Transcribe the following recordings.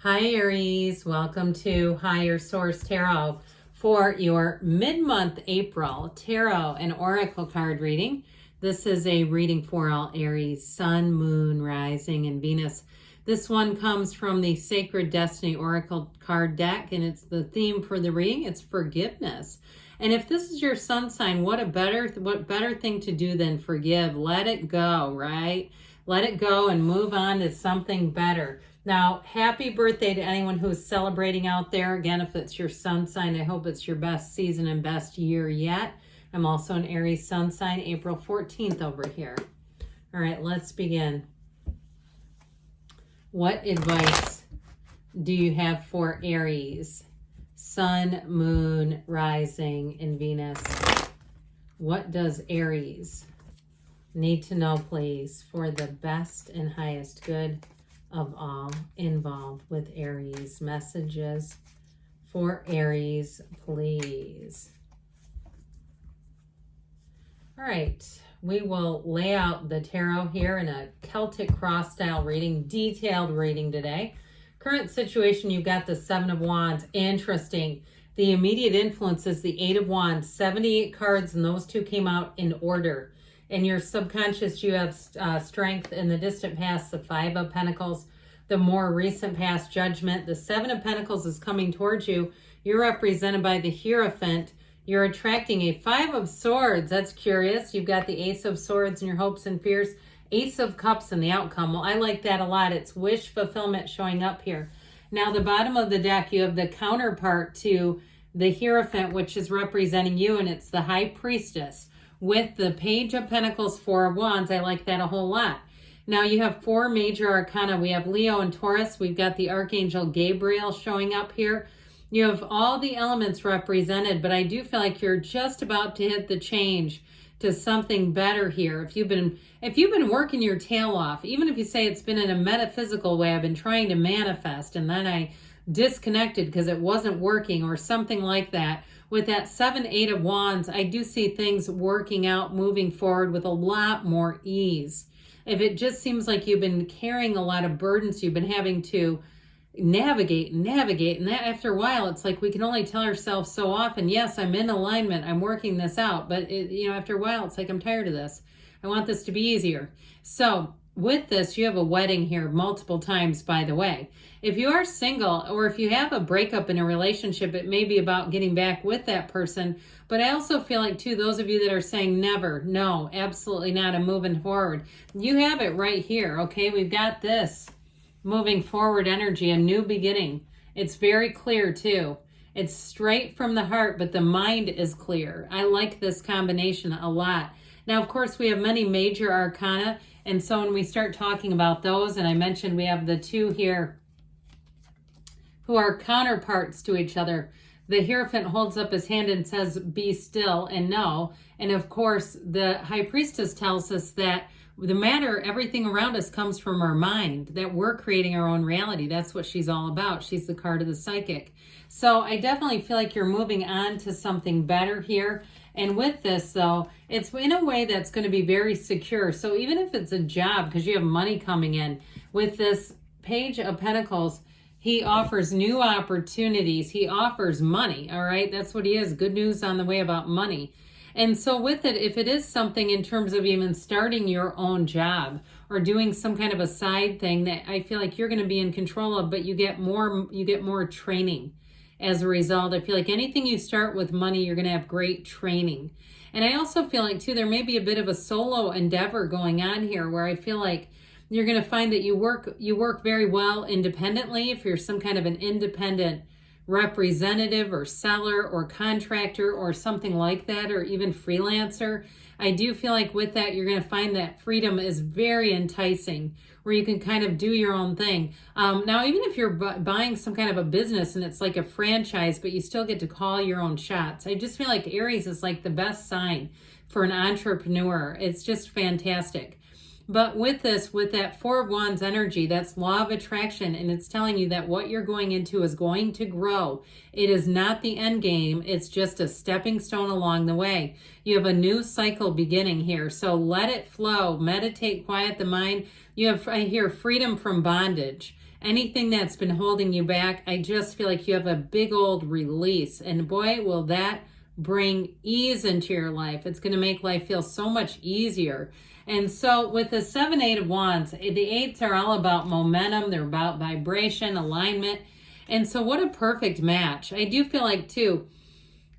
Hi Aries, welcome to Higher Source Tarot for your mid-month April tarot and oracle card reading. This is a reading for all Aries, Sun, Moon, Rising, and Venus. This one comes from the Sacred Destiny Oracle card deck, and it's the theme for the reading. It's forgiveness. And if this is your sun sign, what better thing to do than forgive? Let it go, right? Let it go and move on to something better. Now, happy birthday to anyone who's celebrating out there. Again, if it's your sun sign, I hope it's your best season and best year yet. I'm also an Aries sun sign, April 14th over here. All right, let's begin. What advice do you have for Aries? Sun, Moon, Rising, and Venus. What does Aries need to know, please, for the best and highest good of all involved with Aries? Messages for Aries, please. All right, we will lay out the tarot here in a Celtic cross style reading, detailed reading today. Current situation, you've got the Seven of Wands. Interesting. The immediate influence is the Eight of Wands. 78 cards, and those two came out in order. In your subconscious, you have strength in the distant past, the Five of Pentacles, the more recent past, Judgment. The Seven of Pentacles is coming towards you. You're represented by the Hierophant. You're attracting a Five of Swords. That's curious. You've got the Ace of Swords in your hopes and fears. Ace of Cups in the outcome. Well, I like that a lot. It's wish fulfillment showing up here. Now, the bottom of the deck, you have the counterpart to the Hierophant, which is representing you, and it's the High Priestess with the Page of Pentacles, Four of Wands. I like that a whole lot. Now, you have four major arcana. We have Leo and Taurus. We've got the Archangel Gabriel showing up here. You have all the elements represented, but I do feel like you're just about to hit the change to something better here. If you've been working your tail off, even if you say it's been in a metaphysical way, I've been trying to manifest and then I disconnected because it wasn't working or something like that. With that 7, 8 of Wands, I do see things working out, moving forward with a lot more ease. If it just seems like you've been carrying a lot of burdens, you've been having to navigate, and that after a while, it's like we can only tell ourselves so often, yes, I'm in alignment, I'm working this out, but after a while, it's like, I'm tired of this. I want this to be easier. So with this, you have a wedding here multiple times, by the way. If you are single or if you have a breakup in a relationship, it may be about getting back with that person. But I also feel like, too, those of you that are saying never, no, absolutely not, I'm moving forward. You have it right here, okay? We've got this moving forward energy, a new beginning. It's very clear, too. It's straight from the heart, but the mind is clear. I like this combination a lot. Now, of course, we have many major arcana, and so when we start talking about those, and I mentioned we have the two here who are counterparts to each other. The Hierophant holds up his hand and says, be still and know. And of course, the High Priestess tells us that the matter, everything around us comes from our mind, that we're creating our own reality. That's what she's all about. She's the card of the psychic. So I definitely feel like you're moving on to something better here. And with this, though, it's in a way that's going to be very secure. So even if it's a job, because you have money coming in, with this Page of Pentacles, he offers new opportunities. He offers money, all right? That's what he is. Good news on the way about money. And so with it, if it is something in terms of even starting your own job or doing some kind of a side thing that I feel like you're going to be in control of, but you get more training as a result. I feel like anything you start with money, you're going to have great training. And I also feel like, too, there may be a bit of a solo endeavor going on here where I feel like you're going to find that you work very well independently. If you're some kind of an independent representative or seller or contractor or something like that, or even freelancer, I do feel like with that, you're going to find that freedom is very enticing, where you can kind of do your own thing. Now, even if you're buying some kind of a business and it's like a franchise, but you still get to call your own shots, I just feel like Aries is like the best sign for an entrepreneur. It's just fantastic. But with this, with that Four of Wands energy, that's law of attraction, and it's telling you that what you're going into is going to grow. It is not the end game. It's just a stepping stone along the way. You have a new cycle beginning here, so let it flow. Meditate, quiet the mind. You have, I hear, freedom from bondage. Anything that's been holding you back, I just feel like you have a big old release. And boy, will that bring ease into your life. It's going to make life feel so much easier. And so with the 7, 8 of Wands, the 8s are all about momentum. They're about vibration, alignment. And so what a perfect match. I do feel like too,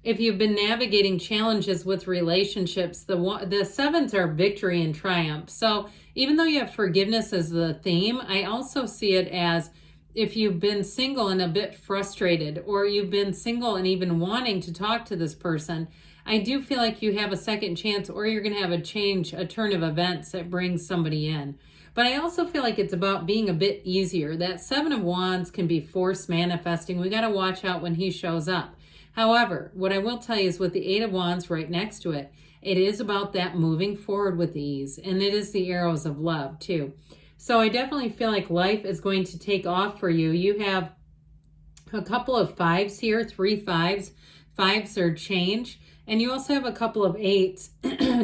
if you've been navigating challenges with relationships, the 7s are victory and triumph. So even though you have forgiveness as the theme, I also see it as if you've been single and a bit frustrated, or you've been single and even wanting to talk to this person, I do feel like you have a second chance, or you're going to have a turn of events that brings somebody in. But I also feel like it's about being a bit easier. That 7 of Wands can be force manifesting. We got to watch out when he shows up. However, what I will tell you is with the 8 of Wands right next to it, it is about that moving forward with ease. And it is the arrows of love too. So I definitely feel like life is going to take off for you. You have a couple of 5s here, 3 5s. 5s are change. And you also have a couple of 8s.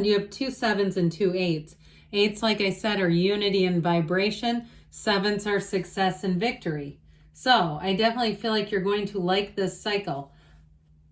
You have 2 7s and 2 8s. 8s, like I said, are unity and vibration. 7s are success and victory. So I definitely feel like you're going to like this cycle.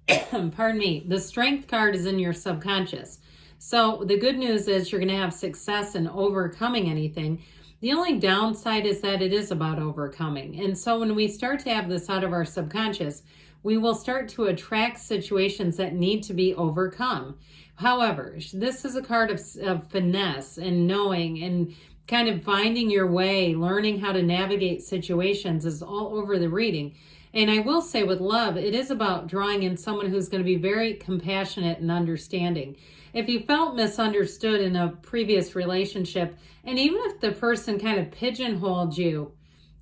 Pardon me. The Strength card is in your subconscious. So the good news is you're going to have success in overcoming anything. The only downside is that it is about overcoming. And so when we start to have this out of our subconscious, we will start to attract situations that need to be overcome. However, this is a card of finesse and knowing and kind of finding your way, learning how to navigate situations is all over the reading. And I will say with love, it is about drawing in someone who's going to be very compassionate and understanding. If you felt misunderstood in a previous relationship, and even if the person kind of pigeonholed you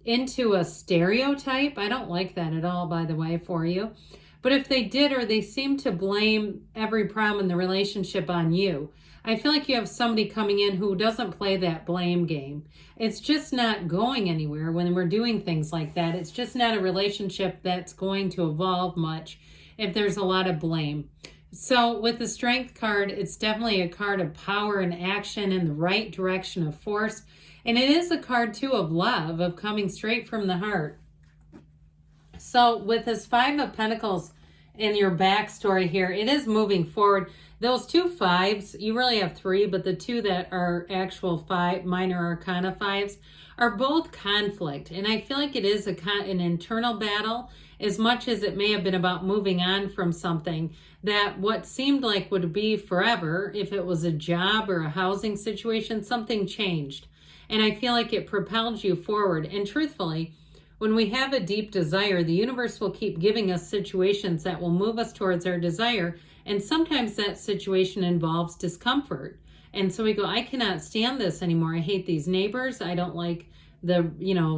into a stereotype, I don't like that at all, by the way, for you. But if they did, or they seem to blame every problem in the relationship on you, I feel like you have somebody coming in who doesn't play that blame game. It's just not going anywhere when we're doing things like that. It's just not a relationship that's going to evolve much if there's a lot of blame. So with the Strength card, it's definitely a card of power and action in the right direction of force. And it is a card too of love, of coming straight from the heart. So with this 5 of Pentacles in your backstory here, it is moving forward. Those 2 5s, you really have 3, but the 2 that are actual 5 minor arcana 5s are both conflict. And I feel like it is an internal battle, as much as it may have been about moving on from something that what seemed like would be forever, if it was a job or a housing situation, something changed. And I feel like it propelled you forward. And truthfully, when we have a deep desire, the universe will keep giving us situations that will move us towards our desire. And sometimes that situation involves discomfort. And so we go, I cannot stand this anymore. I hate these neighbors. I don't like the,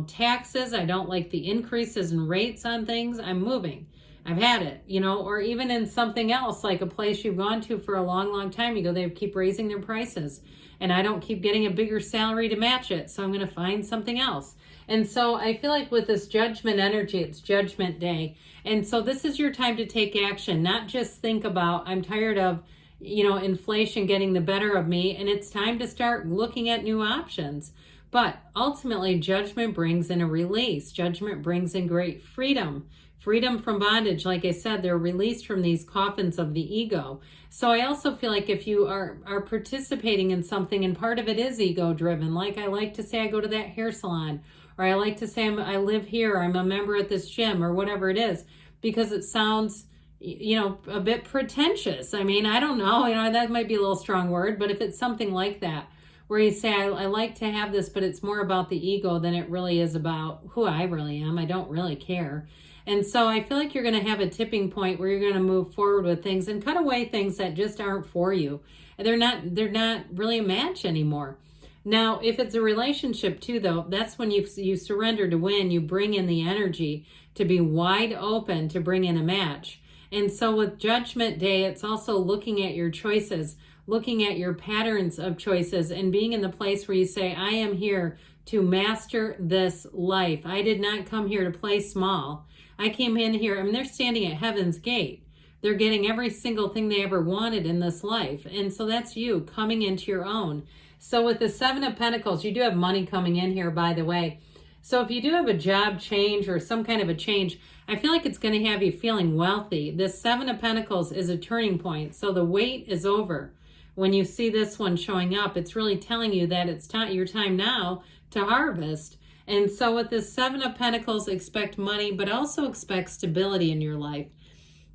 taxes. I don't like the increases in rates on things. I'm moving. I've had it, or even in something else, like a place you've gone to for a long, long time. You go, they keep raising their prices and I don't keep getting a bigger salary to match it. So I'm going to find something else. And so I feel like with this judgment energy, it's judgment day. And so this is your time to take action, not just think about, I'm tired of, inflation getting the better of me. And it's time to start looking at new options. But ultimately, judgment brings in a release. Judgment brings in great freedom. Freedom from bondage. Like I said, they're released from these coffins of the ego. So I also feel like if you are participating in something and part of it is ego driven, like I like to say I go to that hair salon, or I like to say I live here, or I'm a member at this gym, or whatever it is, because it sounds, a bit pretentious. I mean, I don't know, that might be a little strong word, but if it's something like that, where you say, I like to have this, but it's more about the ego than it really is about who I really am. I don't really care. And so I feel like you're going to have a tipping point where you're going to move forward with things and cut away things that just aren't for you. They're not really a match anymore. Now, if it's a relationship too, though, that's when you surrender to win. You bring in the energy to be wide open to bring in a match. And so with Judgment Day, it's also looking at your choices, looking at your patterns of choices, and being in the place where you say, I am here to master this life. I did not come here to play small. I came in here, they're standing at heaven's gate. They're getting every single thing they ever wanted in this life. And so that's you coming into your own. So with the 7 of Pentacles, you do have money coming in here, by the way. So if you do have a job change or some kind of a change, I feel like it's going to have you feeling wealthy. This Seven of Pentacles is a turning point. So the wait is over. When you see this one showing up, it's really telling you that it's your time now to harvest. And so with this Seven of Pentacles, expect money, but also expect stability in your life.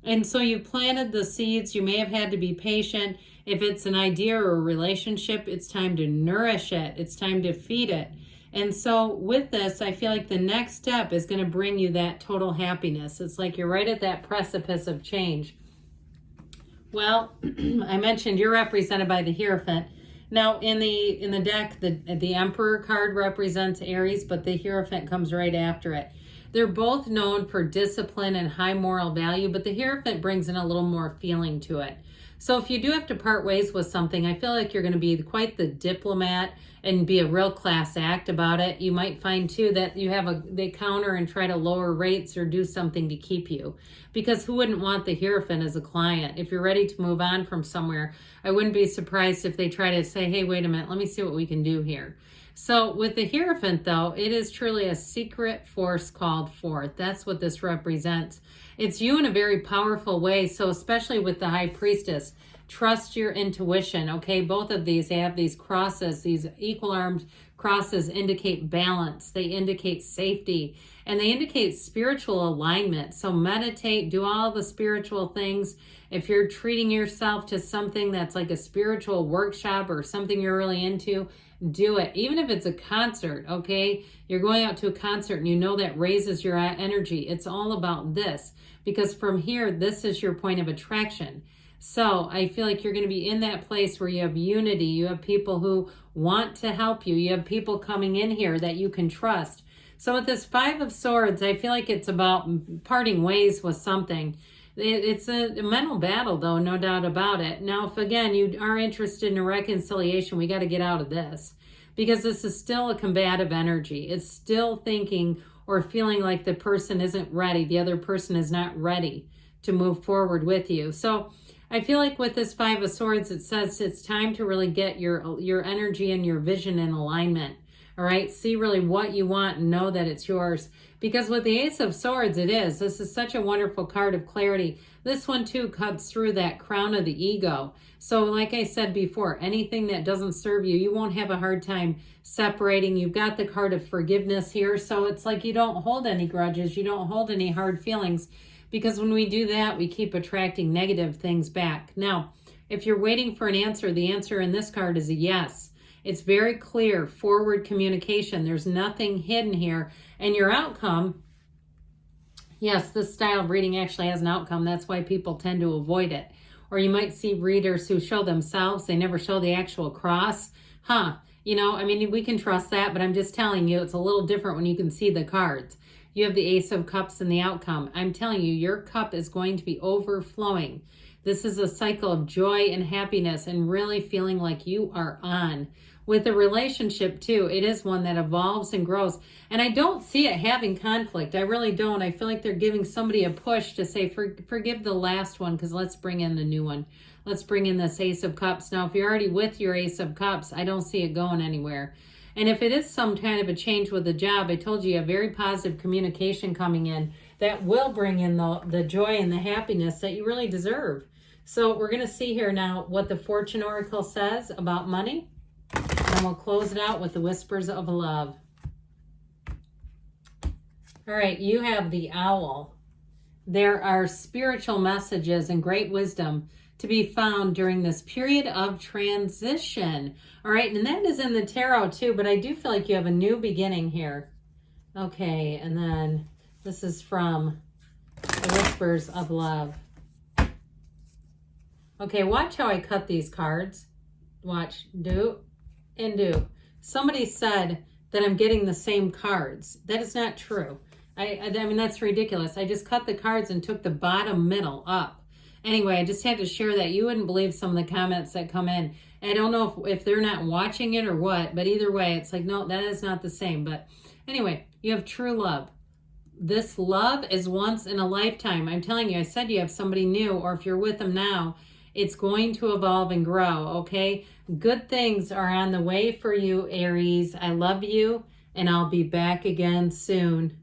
And so you planted the seeds. You may have had to be patient. If it's an idea or a relationship, it's time to nourish it. It's time to feed it. And so with this, I feel like the next step is going to bring you that total happiness. It's like you're right at that precipice of change. Well, I mentioned you're represented by the Hierophant. Now in the deck, the Emperor card represents Aries, but the Hierophant comes right after it. They're both known for discipline and high moral value, but the Hierophant brings in a little more feeling to it. So if you do have to part ways with something, I feel like you're going to be quite the diplomat and be a real class act about it. You might find too that they counter and try to lower rates or do something to keep you, because who wouldn't want the Hierophant as a client? If you're ready to move on from somewhere, I wouldn't be surprised if they try to say, hey, wait a minute, let me see what we can do here. So with the Hierophant though, it is truly a secret force called forth. That's what this represents. It's you in a very powerful way. So especially with the High Priestess, trust your intuition. Okay, both of these, they have these crosses. These equal armed crosses indicate balance. They indicate safety, and they indicate spiritual alignment. So meditate, do all the spiritual things. If you're treating yourself to something that's like a spiritual workshop or something you're really into, do it. Even if it's a concert, okay? You're going out to a concert and you know that raises your energy. It's all about this, because from here, this is your point of attraction. So I feel like you're going to be in that place where you have unity. You have people who want to help you. You have people coming in here that you can trust. So with this Five of Swords, I feel like it's about parting ways with something. It's a mental battle, though, no doubt about it. Now, if, again, you are interested in a reconciliation, we got to get out of this, because this is still a combative energy. It's still thinking or feeling like the person isn't ready. The other person is not ready to move forward with you. So I feel like with this Five of Swords, it says it's time to really get your energy and your vision in alignment. All right, see really what you want and know that it's yours. Because with the Ace of Swords, this is such a wonderful card of clarity. This one too cuts through that crown of the ego. So like I said before, anything that doesn't serve you, you won't have a hard time separating. You've got the card of forgiveness here. So it's like you don't hold any grudges. You don't hold any hard feelings, because when we do that, we keep attracting negative things back. Now, if you're waiting for an answer, the answer in this card is a yes. It's very clear, forward communication. There's nothing hidden here. And your outcome, yes, this style of reading actually has an outcome. That's why people tend to avoid it. Or you might see readers who show themselves. They never show the actual cross. You know, I mean, we can trust that, but I'm just telling you, it's a little different when you can see the cards. You have the Ace of Cups and the outcome. I'm telling you, your cup is going to be overflowing. This is a cycle of joy and happiness and really feeling like you are on. With a relationship too, it is one that evolves and grows. And I don't see it having conflict. I really don't. I feel like they're giving somebody a push to say, forgive the last one, because let's bring in the new one. Let's bring in this Ace of Cups. Now, if you're already with your Ace of Cups, I don't see it going anywhere. And if it is some kind of a change with the job, I told you have very positive communication coming in that will bring in the joy and the happiness that you really deserve. So we're going to see here now what the Fortune Oracle says about money. And we'll close it out with the Whispers of Love. All right, you have the Owl. There are spiritual messages and great wisdom to be found during this period of transition. All right, and that is in the tarot too, but I do feel like you have a new beginning here. Okay, and then this is from the Whispers of Love. Okay, watch how I cut these cards. Watch, do and do. Somebody said that I'm getting the same cards. That is not true. I mean, that's ridiculous. I just cut the cards and took the bottom middle up. Anyway, I just had to share that. You wouldn't believe some of the comments that come in. I don't know if they're not watching it or what, but either way, it's like, no, that is not the same. But anyway, you have true love. This love is once in a lifetime. I'm telling you, I said you have somebody new, or if you're with them now, it's going to evolve and grow, okay? Good things are on the way for you, Aries. I love you. and I'll be back again soon.